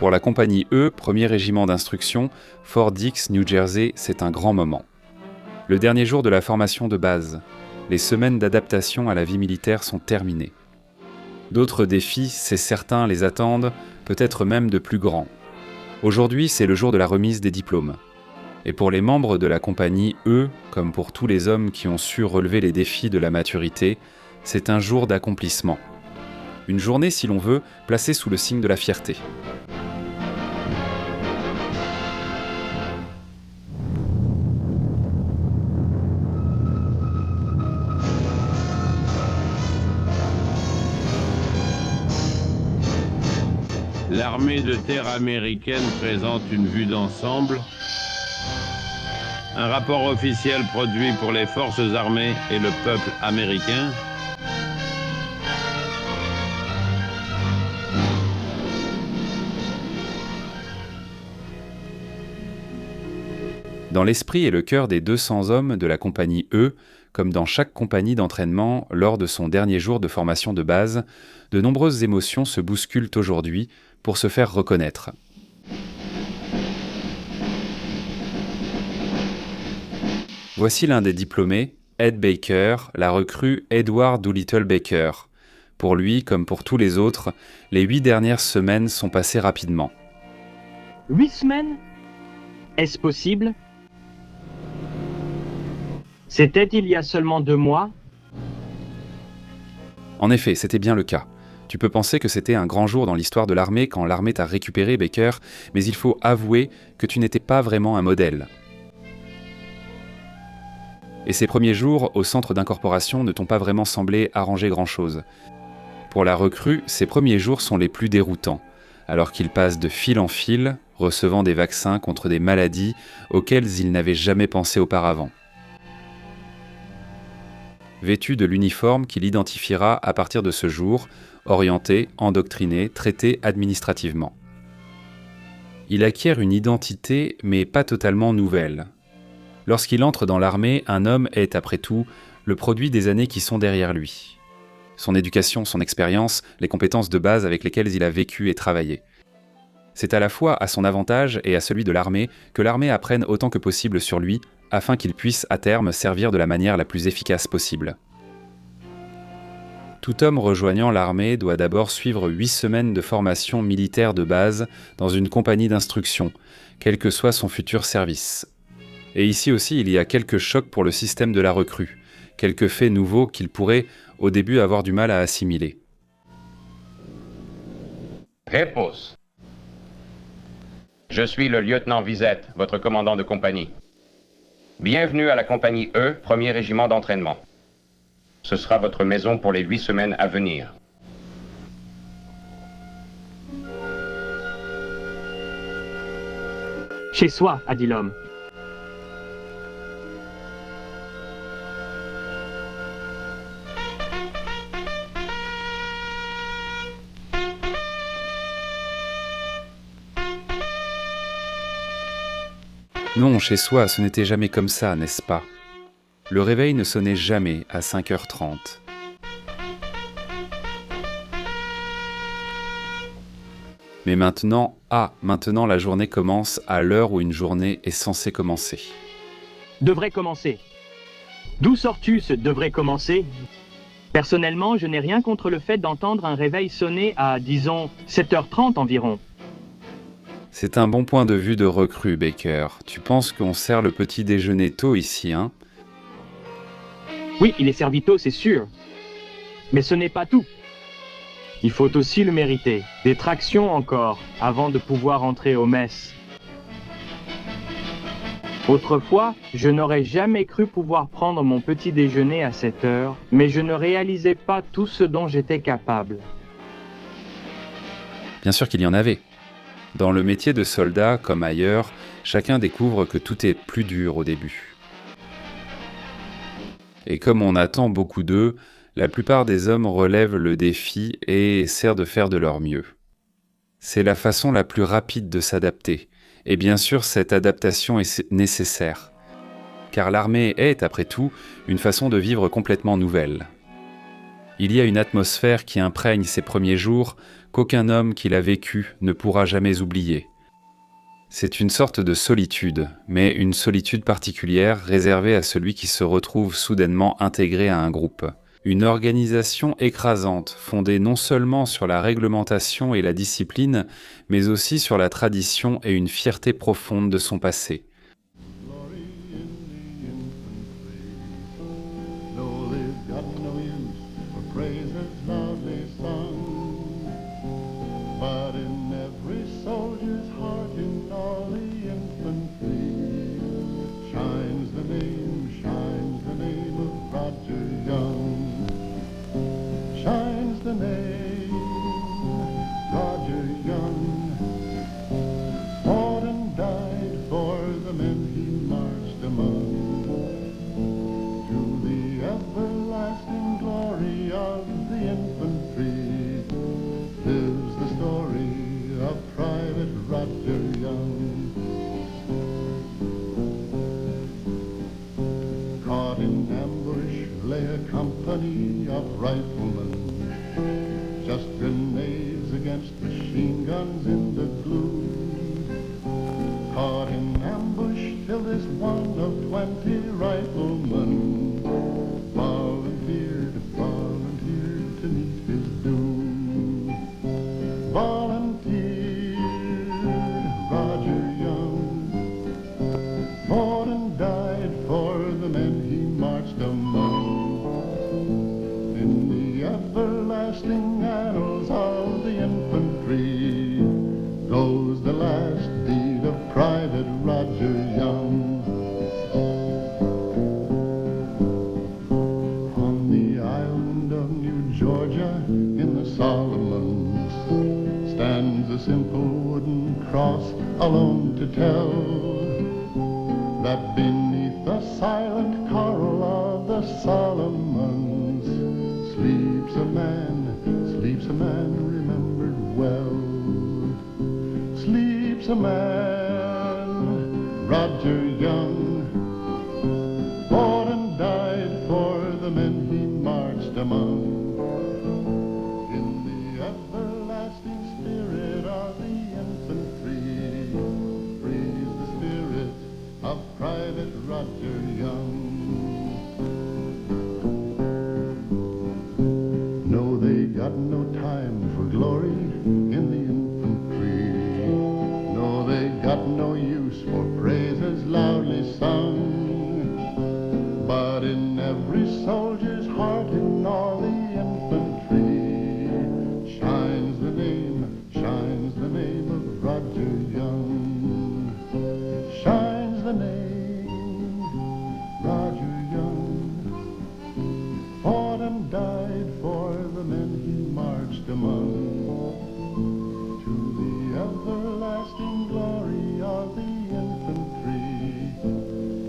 Pour la compagnie E, premier régiment d'instruction, Fort Dix, New Jersey, c'est un grand moment. Le dernier jour de la formation de base, les semaines d'adaptation à la vie militaire sont terminées. D'autres défis, c'est certain, les attendent, peut-être même de plus grands. Aujourd'hui, c'est le jour de la remise des diplômes. Et pour les membres de la compagnie E, comme pour tous les hommes qui ont su relever les défis de la maturité, c'est un jour d'accomplissement. Une journée, si l'on veut, placée sous le signe de la fierté. L'armée de terre américaine présente une vue d'ensemble. Un rapport officiel produit pour les forces armées et le peuple américain. Dans l'esprit et le cœur des 200 hommes de la compagnie E, comme dans chaque compagnie d'entraînement lors de son dernier jour de formation de base, de nombreuses émotions se bousculent aujourd'hui pour se faire reconnaître. Voici l'un des diplômés, Ed Baker, la recrue Edward Doolittle Baker. Pour lui, comme pour tous les autres, les 8 dernières semaines sont passées rapidement. 8 semaines? Est-ce possible? C'était il y a seulement 2 mois? En effet, c'était bien le cas. Tu peux penser que c'était un grand jour dans l'histoire de l'armée quand l'armée t'a récupéré, Baker, mais il faut avouer que tu n'étais pas vraiment un modèle. Et ces premiers jours au centre d'incorporation ne t'ont pas vraiment semblé arranger grand-chose. Pour la recrue, ces premiers jours sont les plus déroutants, alors qu'il passe de fil en fil, recevant des vaccins contre des maladies auxquelles il n'avait jamais pensé auparavant. Vêtu de l'uniforme qui l'identifiera à partir de ce jour, orienté, endoctriné, traité administrativement. Il acquiert une identité, mais pas totalement nouvelle. Lorsqu'il entre dans l'armée, un homme est, après tout, le produit des années qui sont derrière lui. Son éducation, son expérience, les compétences de base avec lesquelles il a vécu et travaillé. C'est à la fois à son avantage et à celui de l'armée que l'armée apprenne autant que possible sur lui, afin qu'il puisse, à terme, servir de la manière la plus efficace possible. Tout homme rejoignant l'armée doit d'abord suivre 8 semaines de formation militaire de base dans une compagnie d'instruction, quel que soit son futur service. Et ici aussi, il y a quelques chocs pour le système de la recrue, quelques faits nouveaux qu'il pourrait, au début, avoir du mal à assimiler. Repos. Je suis le lieutenant Vizette, votre commandant de compagnie. Bienvenue à la compagnie E, premier régiment d'entraînement. Ce sera votre maison pour les 8 semaines à venir. Chez soi, a dit l'homme. Non, chez soi, ce n'était jamais comme ça, n'est-ce pas? Le réveil ne sonnait jamais à 5h30. Mais maintenant, maintenant la journée commence à l'heure où une journée est censée commencer. Devrait commencer. D'où sors-tu ce devrait commencer? Personnellement, je n'ai rien contre le fait d'entendre un réveil sonner à, disons, 7h30 environ. C'est un bon point de vue de recrue, Baker. Tu penses qu'on sert le petit déjeuner tôt ici, hein? Oui, il est servi tôt, c'est sûr. Mais ce n'est pas tout. Il faut aussi le mériter. Des tractions encore, avant de pouvoir entrer aux messes. Autrefois, je n'aurais jamais cru pouvoir prendre mon petit déjeuner à 7 heures, mais je ne réalisais pas tout ce dont j'étais capable. Bien sûr qu'il y en avait. Dans le métier de soldat, comme ailleurs, chacun découvre que tout est plus dur au début. Et comme on attend beaucoup d'eux, la plupart des hommes relèvent le défi et essaient de faire de leur mieux. C'est la façon la plus rapide de s'adapter, et bien sûr cette adaptation est nécessaire, car l'armée est, après tout, une façon de vivre complètement nouvelle. Il y a une atmosphère qui imprègne ces premiers jours qu'aucun homme qui l'a vécu ne pourra jamais oublier. C'est une sorte de solitude, mais une solitude particulière réservée à celui qui se retrouve soudainement intégré à un groupe. Une organisation écrasante, fondée non seulement sur la réglementation et la discipline, mais aussi sur la tradition et une fierté profonde de son passé. Company of riflemen, just grenades against machine guns in the gloom. Caught in ambush till this one of 20 riflemen volunteered to meet his doom. Volunteered, Roger Young, fought and died for the men he marched among. Everlasting annals of the infantry goes the last deed of Private Roger Young. On the island of New Georgia in the Solomons stands a simple wooden cross alone to tell that beneath the silent coral of the Solomons sleeps a man remembered well. Sleeps a man, Roger Young, fought and died for the men he marched among. In the everlasting spirit of the infantry breathes the spirit of Private Roger Young. Got no time for glory in the infantry. No, they got no use for praises loudly sung. But in every soldier's heart in all the infantry shines the name of Roger Young. Shines the name, Roger Young. Fought and died for the men he marched among. To the everlasting glory of the infantry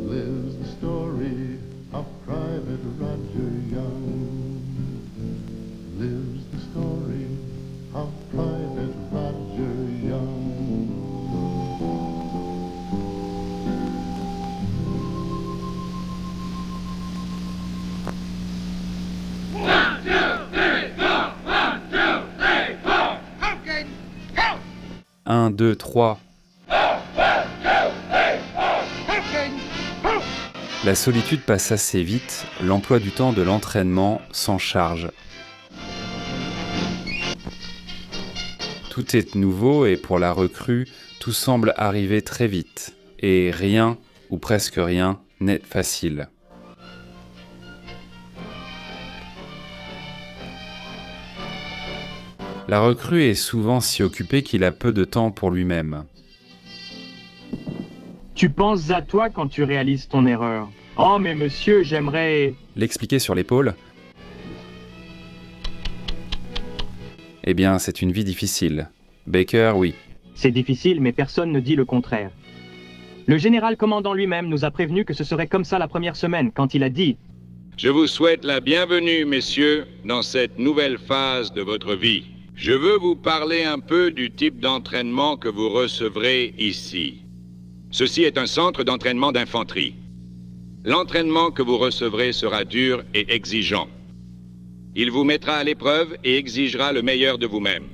lives the story of Private Roger Young. Lives the story of Private Roger Young. Un, deux, trois. La solitude passe assez vite, l'emploi du temps de l'entraînement s'en charge. Tout est nouveau et pour la recrue, tout semble arriver très vite. Et rien, ou presque rien, n'est facile. La recrue est souvent si occupée qu'il a peu de temps pour lui-même. Tu penses à toi quand tu réalises ton erreur. Oh mais monsieur, j'aimerais... L'expliquer sur l'épaule. Eh bien, c'est une vie difficile. Baker, oui. C'est difficile, mais personne ne dit le contraire. Le général commandant lui-même nous a prévenu que ce serait comme ça la première semaine, quand il a dit « Je vous souhaite la bienvenue, messieurs, dans cette nouvelle phase de votre vie. Je veux vous parler un peu du type d'entraînement que vous recevrez ici. Ceci est un centre d'entraînement d'infanterie. L'entraînement que vous recevrez sera dur et exigeant. Il vous mettra à l'épreuve et exigera le meilleur de vous-même.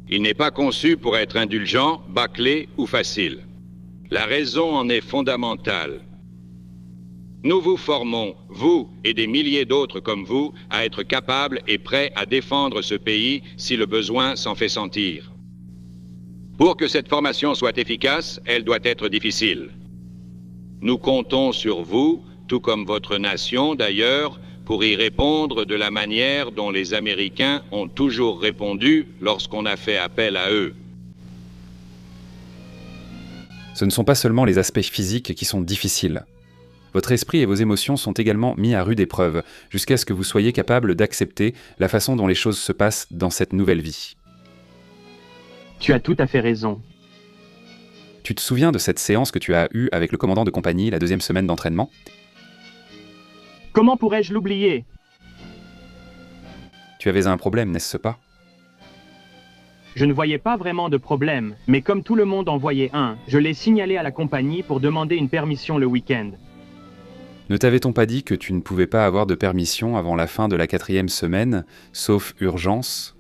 Il n'est pas conçu pour être indulgent, bâclé ou facile. La raison en est fondamentale. Nous vous formons, vous et des milliers d'autres comme vous, à être capables et prêts à défendre ce pays si le besoin s'en fait sentir. Pour que cette formation soit efficace, elle doit être difficile. Nous comptons sur vous, tout comme votre nation d'ailleurs, pour y répondre de la manière dont les Américains ont toujours répondu lorsqu'on a fait appel à eux. Ce ne sont pas seulement les aspects physiques qui sont difficiles. Votre esprit et vos émotions sont également mis à rude épreuve, jusqu'à ce que vous soyez capable d'accepter la façon dont les choses se passent dans cette nouvelle vie. Tu as tout à fait raison. Tu te souviens de cette séance que tu as eue avec le commandant de compagnie la 2e semaine d'entraînement ? Comment pourrais-je l'oublier? Tu avais un problème, n'est-ce pas ? Je ne voyais pas vraiment de problème, mais comme tout le monde en voyait un, je l'ai signalé à la compagnie pour demander une permission le week-end. Ne t'avait-on pas dit que tu ne pouvais pas avoir de permission avant la fin de la 4e semaine, sauf urgence ?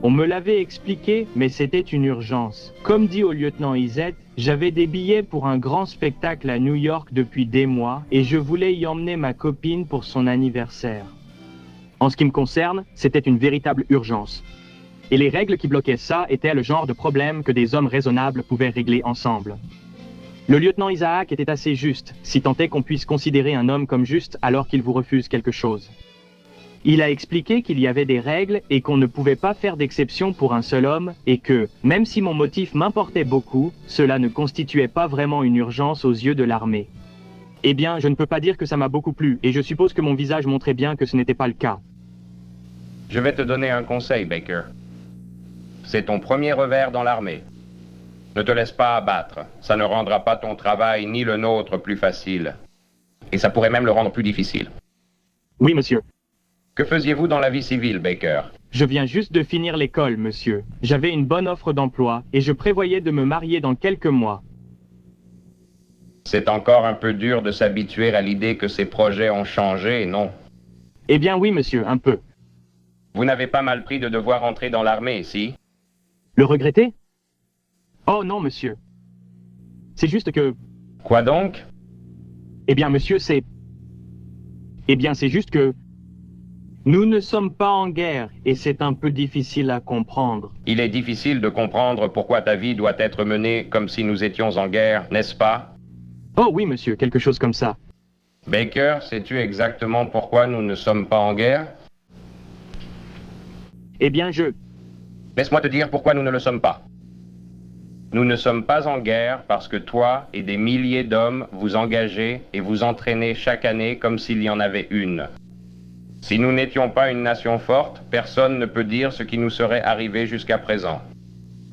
On me l'avait expliqué, mais c'était une urgence. Comme dit au lieutenant Izet, j'avais des billets pour un grand spectacle à New York depuis des mois et je voulais y emmener ma copine pour son anniversaire. En ce qui me concerne, c'était une véritable urgence. Et les règles qui bloquaient ça étaient le genre de problème que des hommes raisonnables pouvaient régler ensemble. Le lieutenant Isaac était assez juste, si tant est qu'on puisse considérer un homme comme juste alors qu'il vous refuse quelque chose. Il a expliqué qu'il y avait des règles et qu'on ne pouvait pas faire d'exception pour un seul homme et que, même si mon motif m'importait beaucoup, cela ne constituait pas vraiment une urgence aux yeux de l'armée. Eh bien, je ne peux pas dire que ça m'a beaucoup plu et je suppose que mon visage montrait bien que ce n'était pas le cas. Je vais te donner un conseil, Baker. C'est ton premier revers dans l'armée. Ne te laisse pas abattre. Ça ne rendra pas ton travail ni le nôtre plus facile. Et ça pourrait même le rendre plus difficile. Oui, monsieur. Que faisiez-vous dans la vie civile, Baker? Je viens juste de finir l'école, monsieur. J'avais une bonne offre d'emploi et je prévoyais de me marier dans quelques mois. C'est encore un peu dur de s'habituer à l'idée que ces projets ont changé, non? Eh bien oui, monsieur, un peu. Vous n'avez pas mal pris de devoir entrer dans l'armée, si? Le regretter? Oh non, monsieur. C'est juste que... Quoi donc? Eh bien, monsieur, c'est... Eh bien, c'est juste que... Nous ne sommes pas en guerre, et c'est un peu difficile à comprendre. Il est difficile de comprendre pourquoi ta vie doit être menée comme si nous étions en guerre, n'est-ce pas? Oh oui, monsieur, quelque chose comme ça. Baker, sais-tu exactement pourquoi nous ne sommes pas en guerre? Eh bien, Laisse-moi te dire pourquoi nous ne le sommes pas. Nous ne sommes pas en guerre parce que toi et des milliers d'hommes vous engagez et vous entraînez chaque année comme s'il y en avait une. Si nous n'étions pas une nation forte, personne ne peut dire ce qui nous serait arrivé jusqu'à présent.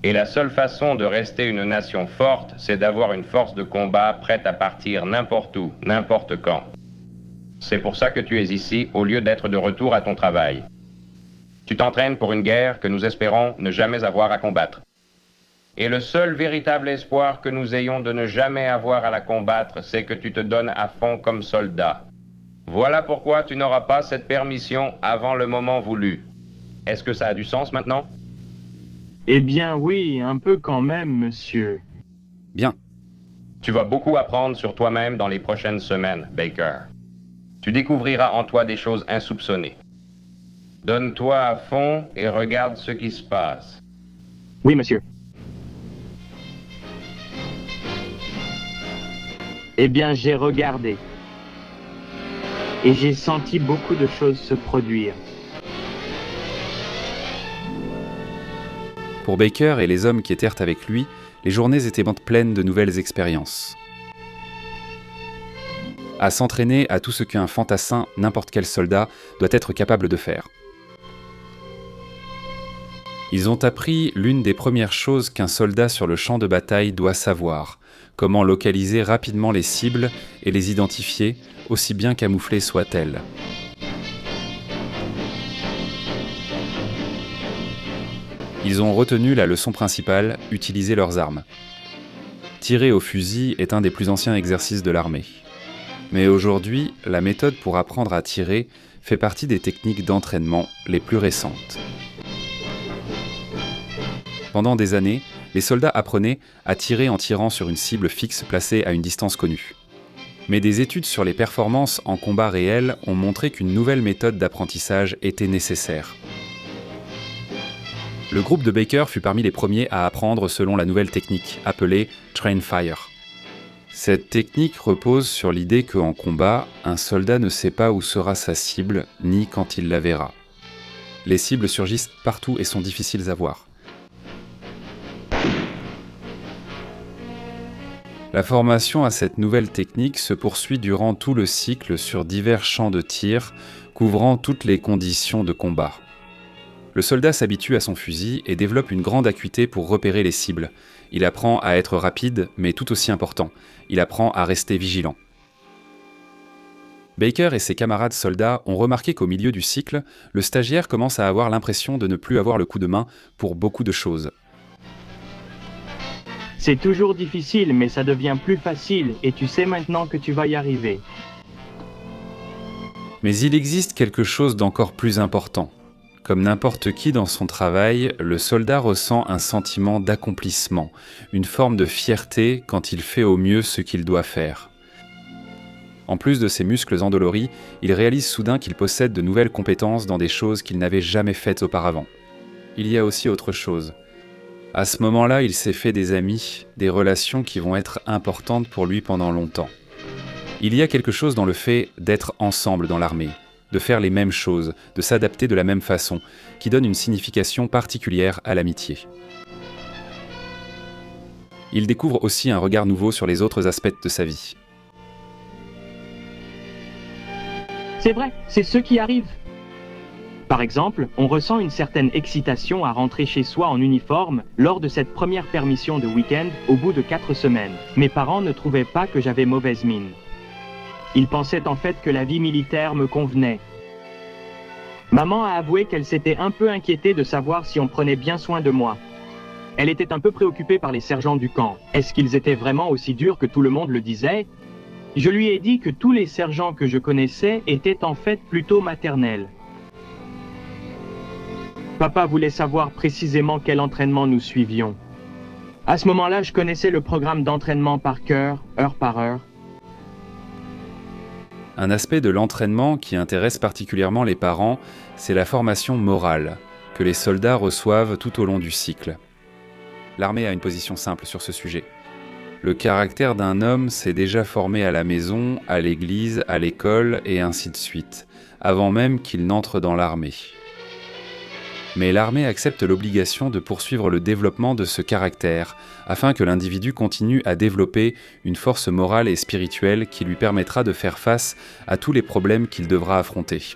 Et la seule façon de rester une nation forte, c'est d'avoir une force de combat prête à partir n'importe où, n'importe quand. C'est pour ça que tu es ici, au lieu d'être de retour à ton travail. Tu t'entraînes pour une guerre que nous espérons ne jamais avoir à combattre. Et le seul véritable espoir que nous ayons de ne jamais avoir à la combattre, c'est que tu te donnes à fond comme soldat. Voilà pourquoi tu n'auras pas cette permission avant le moment voulu. Est-ce que ça a du sens maintenant? Eh bien oui, un peu quand même, monsieur. Bien. Tu vas beaucoup apprendre sur toi-même dans les prochaines semaines, Baker. Tu découvriras en toi des choses insoupçonnées. Donne-toi à fond et regarde ce qui se passe. Oui, monsieur. Eh bien, j'ai regardé. Et j'ai senti beaucoup de choses se produire. Pour Baker et les hommes qui étaient avec lui, les journées étaient pleines de nouvelles expériences. À s'entraîner à tout ce qu'un fantassin, n'importe quel soldat, doit être capable de faire. Ils ont appris l'une des premières choses qu'un soldat sur le champ de bataille doit savoir, comment localiser rapidement les cibles et les identifier, aussi bien camouflées soient-elles. Ils ont retenu la leçon principale, utiliser leurs armes. Tirer au fusil est un des plus anciens exercices de l'armée. Mais aujourd'hui, la méthode pour apprendre à tirer fait partie des techniques d'entraînement les plus récentes. Pendant des années, les soldats apprenaient à tirer en tirant sur une cible fixe placée à une distance connue. Mais des études sur les performances en combat réel ont montré qu'une nouvelle méthode d'apprentissage était nécessaire. Le groupe de Baker fut parmi les premiers à apprendre selon la nouvelle technique, appelée Train Fire. Cette technique repose sur l'idée qu'en combat, un soldat ne sait pas où sera sa cible, ni quand il la verra. Les cibles surgissent partout et sont difficiles à voir. La formation à cette nouvelle technique se poursuit durant tout le cycle sur divers champs de tir, couvrant toutes les conditions de combat. Le soldat s'habitue à son fusil et développe une grande acuité pour repérer les cibles. Il apprend à être rapide, mais tout aussi important, il apprend à rester vigilant. Baker et ses camarades soldats ont remarqué qu'au milieu du cycle, le stagiaire commence à avoir l'impression de ne plus avoir le coup de main pour beaucoup de choses. C'est toujours difficile, mais ça devient plus facile et tu sais maintenant que tu vas y arriver. Mais il existe quelque chose d'encore plus important. Comme n'importe qui dans son travail, le soldat ressent un sentiment d'accomplissement, une forme de fierté quand il fait au mieux ce qu'il doit faire. En plus de ses muscles endoloris, il réalise soudain qu'il possède de nouvelles compétences dans des choses qu'il n'avait jamais faites auparavant. Il y a aussi autre chose. À ce moment-là, il s'est fait des amis, des relations qui vont être importantes pour lui pendant longtemps. Il y a quelque chose dans le fait d'être ensemble dans l'armée, de faire les mêmes choses, de s'adapter de la même façon, qui donne une signification particulière à l'amitié. Il découvre aussi un regard nouveau sur les autres aspects de sa vie. C'est vrai, c'est ce qui arrive. Par exemple, on ressent une certaine excitation à rentrer chez soi en uniforme lors de cette première permission de week-end au bout de 4 semaines. Mes parents ne trouvaient pas que j'avais mauvaise mine. Ils pensaient en fait que la vie militaire me convenait. Maman a avoué qu'elle s'était un peu inquiétée de savoir si on prenait bien soin de moi. Elle était un peu préoccupée par les sergents du camp. Est-ce qu'ils étaient vraiment aussi durs que tout le monde le disait ? Je lui ai dit que tous les sergents que je connaissais étaient en fait plutôt maternels. Papa voulait savoir précisément quel entraînement nous suivions. À ce moment-là, je connaissais le programme d'entraînement par cœur, heure par heure. Un aspect de l'entraînement qui intéresse particulièrement les parents, c'est la formation morale, que les soldats reçoivent tout au long du cycle. L'armée a une position simple sur ce sujet. Le caractère d'un homme s'est déjà formé à la maison, à l'église, à l'école et ainsi de suite, avant même qu'il n'entre dans l'armée. Mais l'armée accepte l'obligation de poursuivre le développement de ce caractère, afin que l'individu continue à développer une force morale et spirituelle qui lui permettra de faire face à tous les problèmes qu'il devra affronter.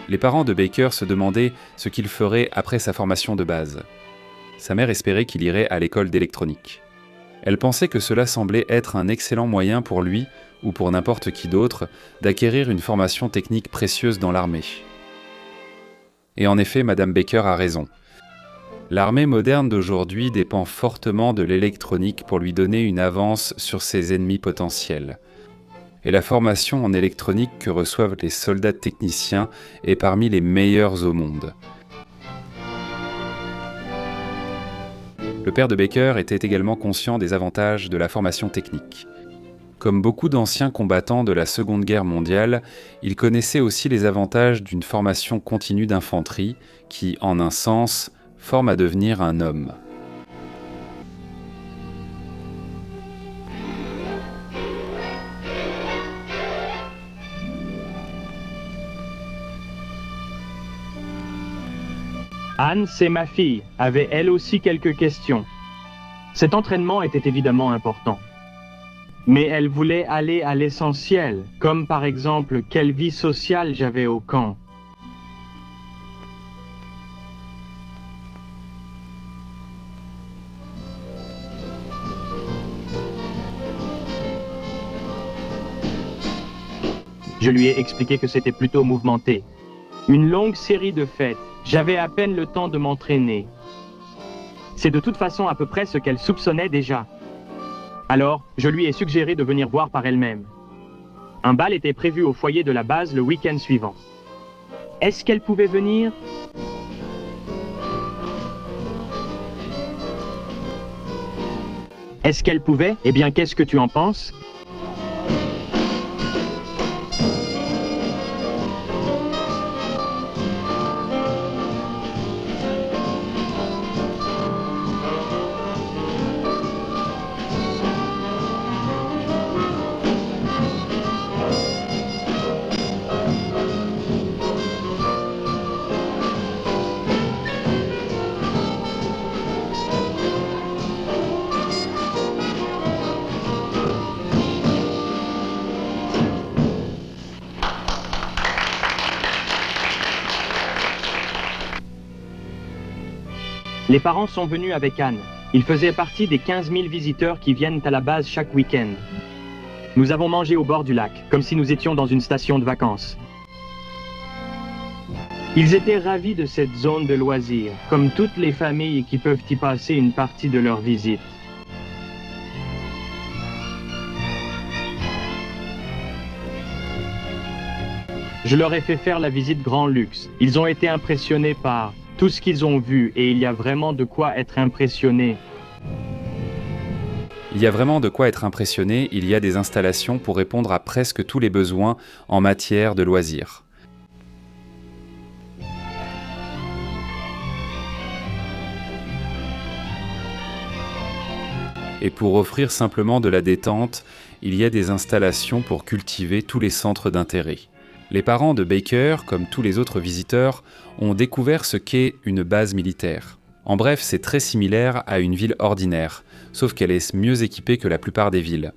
Les parents de Baker se demandaient ce qu'il ferait après sa formation de base. Sa mère espérait qu'il irait à l'école d'électronique. Elle pensait que cela semblait être un excellent moyen pour lui, ou pour n'importe qui d'autre, d'acquérir une formation technique précieuse dans l'armée. Et en effet, Madame Baker a raison. L'armée moderne d'aujourd'hui dépend fortement de l'électronique pour lui donner une avance sur ses ennemis potentiels. Et la formation en électronique que reçoivent les soldats techniciens est parmi les meilleures au monde. Le père de Baker était également conscient des avantages de la formation technique. Comme beaucoup d'anciens combattants de la Seconde Guerre mondiale, il connaissait aussi les avantages d'une formation continue d'infanterie qui, en un sens, forme à devenir un homme. Anne, c'est ma fille, avait elle aussi quelques questions. Cet entraînement était évidemment important. Mais elle voulait aller à l'essentiel, comme par exemple quelle vie sociale j'avais au camp. Je lui ai expliqué que c'était plutôt mouvementé. Une longue série de fêtes. J'avais à peine le temps de m'entraîner. C'est de toute façon à peu près ce qu'elle soupçonnait déjà. Alors, je lui ai suggéré de venir voir par elle-même. Un bal était prévu au foyer de la base le week-end suivant. Est-ce qu'elle pouvait venir? Est-ce qu'elle pouvait? Eh bien, qu'est-ce que tu en penses? Les parents sont venus avec Anne. Ils faisaient partie des 15 000 visiteurs qui viennent à la base chaque week-end. Nous avons mangé au bord du lac, comme si nous étions dans une station de vacances. Ils étaient ravis de cette zone de loisirs, comme toutes les familles qui peuvent y passer une partie de leur visite. Je leur ai fait faire la visite Grand Luxe. Ils ont été impressionnés par tout ce qu'ils ont vu et il y a vraiment de quoi être impressionné. Il y a vraiment de quoi être impressionné, il y a des installations pour répondre à presque tous les besoins en matière de loisirs. Et pour offrir simplement de la détente, il y a des installations pour cultiver tous les centres d'intérêt. Les parents de Baker, comme tous les autres visiteurs, ont découvert ce qu'est une base militaire. En bref, c'est très similaire à une ville ordinaire, sauf qu'elle est mieux équipée que la plupart des villes.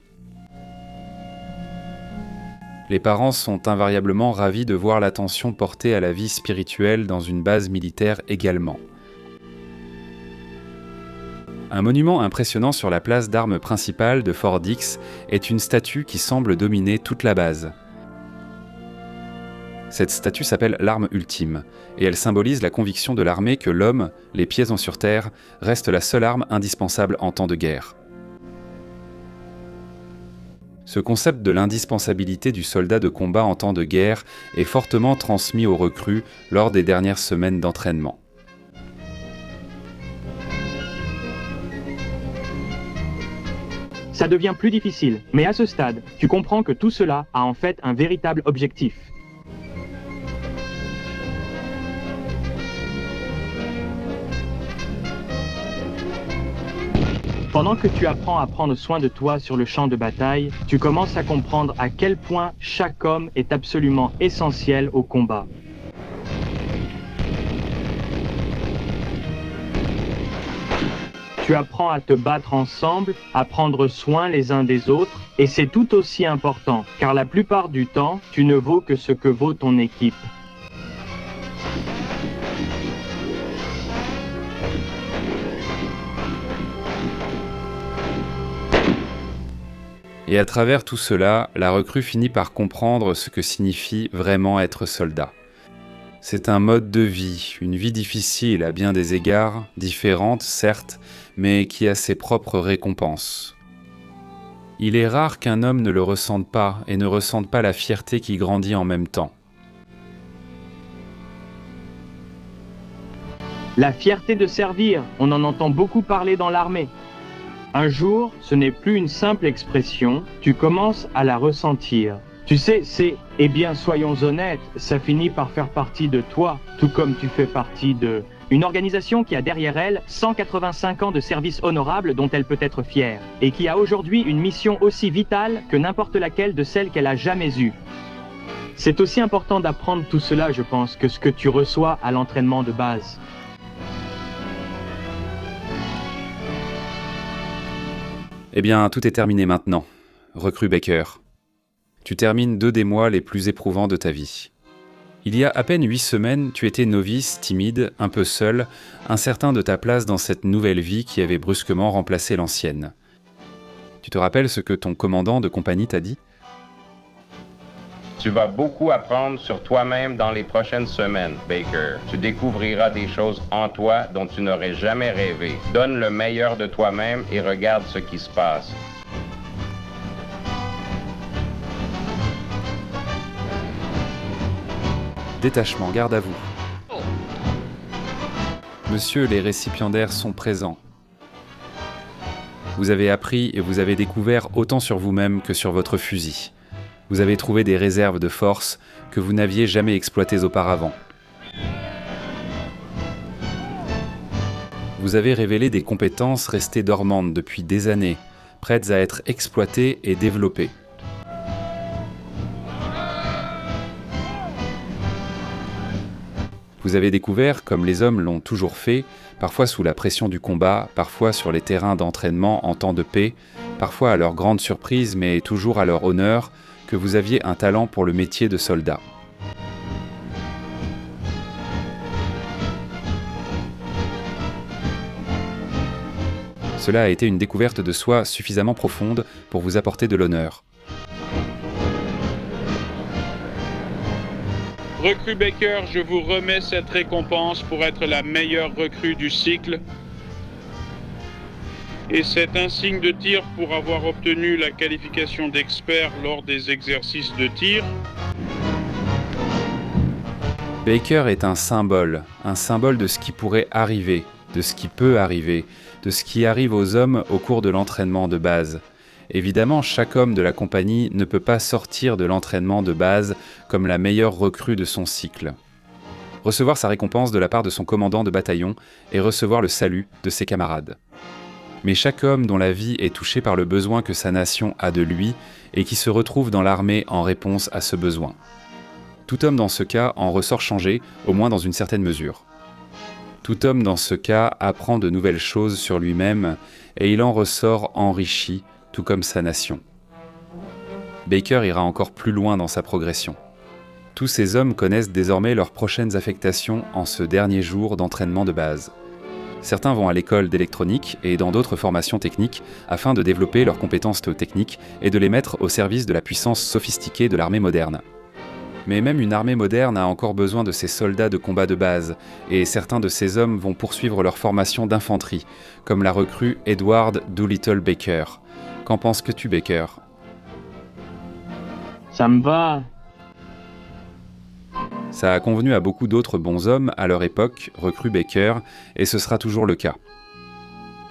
Les parents sont invariablement ravis de voir l'attention portée à la vie spirituelle dans une base militaire également. Un monument impressionnant sur la place d'armes principale de Fort Dix est une statue qui semble dominer toute la base. Cette statue s'appelle l'arme ultime, et elle symbolise la conviction de l'armée que l'homme, les pieds sur terre, reste la seule arme indispensable en temps de guerre. Ce concept de l'indispensabilité du soldat de combat en temps de guerre est fortement transmis aux recrues lors des dernières semaines d'entraînement. Ça devient plus difficile, mais à ce stade, tu comprends que tout cela a en fait un véritable objectif. Pendant que tu apprends à prendre soin de toi sur le champ de bataille, tu commences à comprendre à quel point chaque homme est absolument essentiel au combat. Tu apprends à te battre ensemble, à prendre soin les uns des autres, et c'est tout aussi important, car la plupart du temps, tu ne vaux que ce que vaut ton équipe. Et à travers tout cela, la recrue finit par comprendre ce que signifie vraiment être soldat. C'est un mode de vie, une vie difficile à bien des égards, différente certes, mais qui a ses propres récompenses. Il est rare qu'un homme ne le ressente pas et ne ressente pas la fierté qui grandit en même temps. La fierté de servir, on en entend beaucoup parler dans l'armée. Un jour, ce n'est plus une simple expression, tu commences à la ressentir. Tu sais, eh bien soyons honnêtes, ça finit par faire partie de toi, tout comme tu fais partie de une organisation qui a derrière elle 185 ans de service honorable dont elle peut être fière, et qui a aujourd'hui une mission aussi vitale que n'importe laquelle de celles qu'elle a jamais eues. C'est aussi important d'apprendre tout cela, je pense, que ce que tu reçois à l'entraînement de base. Eh bien, tout est terminé maintenant, recrue Baker. Tu termines 2 des mois les plus éprouvants de ta vie. Il y a à peine 8 semaines, tu étais novice, timide, un peu seul, incertain de ta place dans cette nouvelle vie qui avait brusquement remplacé l'ancienne. Tu te rappelles ce que ton commandant de compagnie t'a dit ? Tu vas beaucoup apprendre sur toi-même dans les prochaines semaines, Baker. Tu découvriras des choses en toi dont tu n'aurais jamais rêvé. Donne le meilleur de toi-même et regarde ce qui se passe. Détachement, garde à vous. Monsieur, les récipiendaires sont présents. Vous avez appris et vous avez découvert autant sur vous-même que sur votre fusil. Vous avez trouvé des réserves de force que vous n'aviez jamais exploitées auparavant. Vous avez révélé des compétences restées dormantes depuis des années, prêtes à être exploitées et développées. Vous avez découvert, comme les hommes l'ont toujours fait, parfois sous la pression du combat, parfois sur les terrains d'entraînement en temps de paix, parfois à leur grande surprise, mais toujours à leur honneur, que vous aviez un talent pour le métier de soldat. Cela a été une découverte de soi suffisamment profonde pour vous apporter de l'honneur. Recrue Baker, je vous remets cette récompense pour être la meilleure recrue du cycle. Et cet insigne de tir pour avoir obtenu la qualification d'expert lors des exercices de tir. Baker est un symbole de ce qui pourrait arriver, de ce qui peut arriver, de ce qui arrive aux hommes au cours de l'entraînement de base. Évidemment, chaque homme de la compagnie ne peut pas sortir de l'entraînement de base comme la meilleure recrue de son cycle. Recevoir sa récompense de la part de son commandant de bataillon et recevoir le salut de ses camarades. Mais chaque homme dont la vie est touchée par le besoin que sa nation a de lui et qui se retrouve dans l'armée en réponse à ce besoin. Tout homme dans ce cas en ressort changé, au moins dans une certaine mesure. Tout homme dans ce cas apprend de nouvelles choses sur lui-même et il en ressort enrichi, tout comme sa nation. Baker ira encore plus loin dans sa progression. Tous ces hommes connaissent désormais leurs prochaines affectations en ce dernier jour d'entraînement de base. Certains vont à l'école d'électronique et dans d'autres formations techniques afin de développer leurs compétences techniques et de les mettre au service de la puissance sophistiquée de l'armée moderne. Mais même une armée moderne a encore besoin de ces soldats de combat de base, et certains de ces hommes vont poursuivre leur formation d'infanterie, comme la recrue Edward Doolittle Baker. Qu'en penses-tu, Baker? Ça me va. Ça a convenu à beaucoup d'autres bons hommes à leur époque, recrue Baker, et ce sera toujours le cas.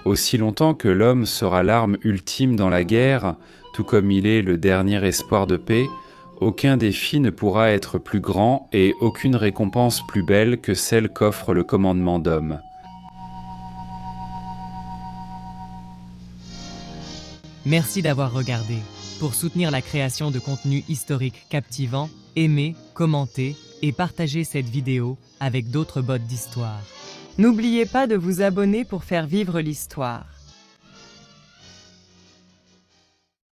Aussi longtemps que l'homme sera l'arme ultime dans la guerre, tout comme il est le dernier espoir de paix, aucun défi ne pourra être plus grand et aucune récompense plus belle que celle qu'offre le commandement d'homme. Merci d'avoir regardé. Pour soutenir la création de contenus historiques captivants, aimez, commentez et partagez cette vidéo avec d'autres bots d'histoire. N'oubliez pas de vous abonner pour faire vivre l'histoire.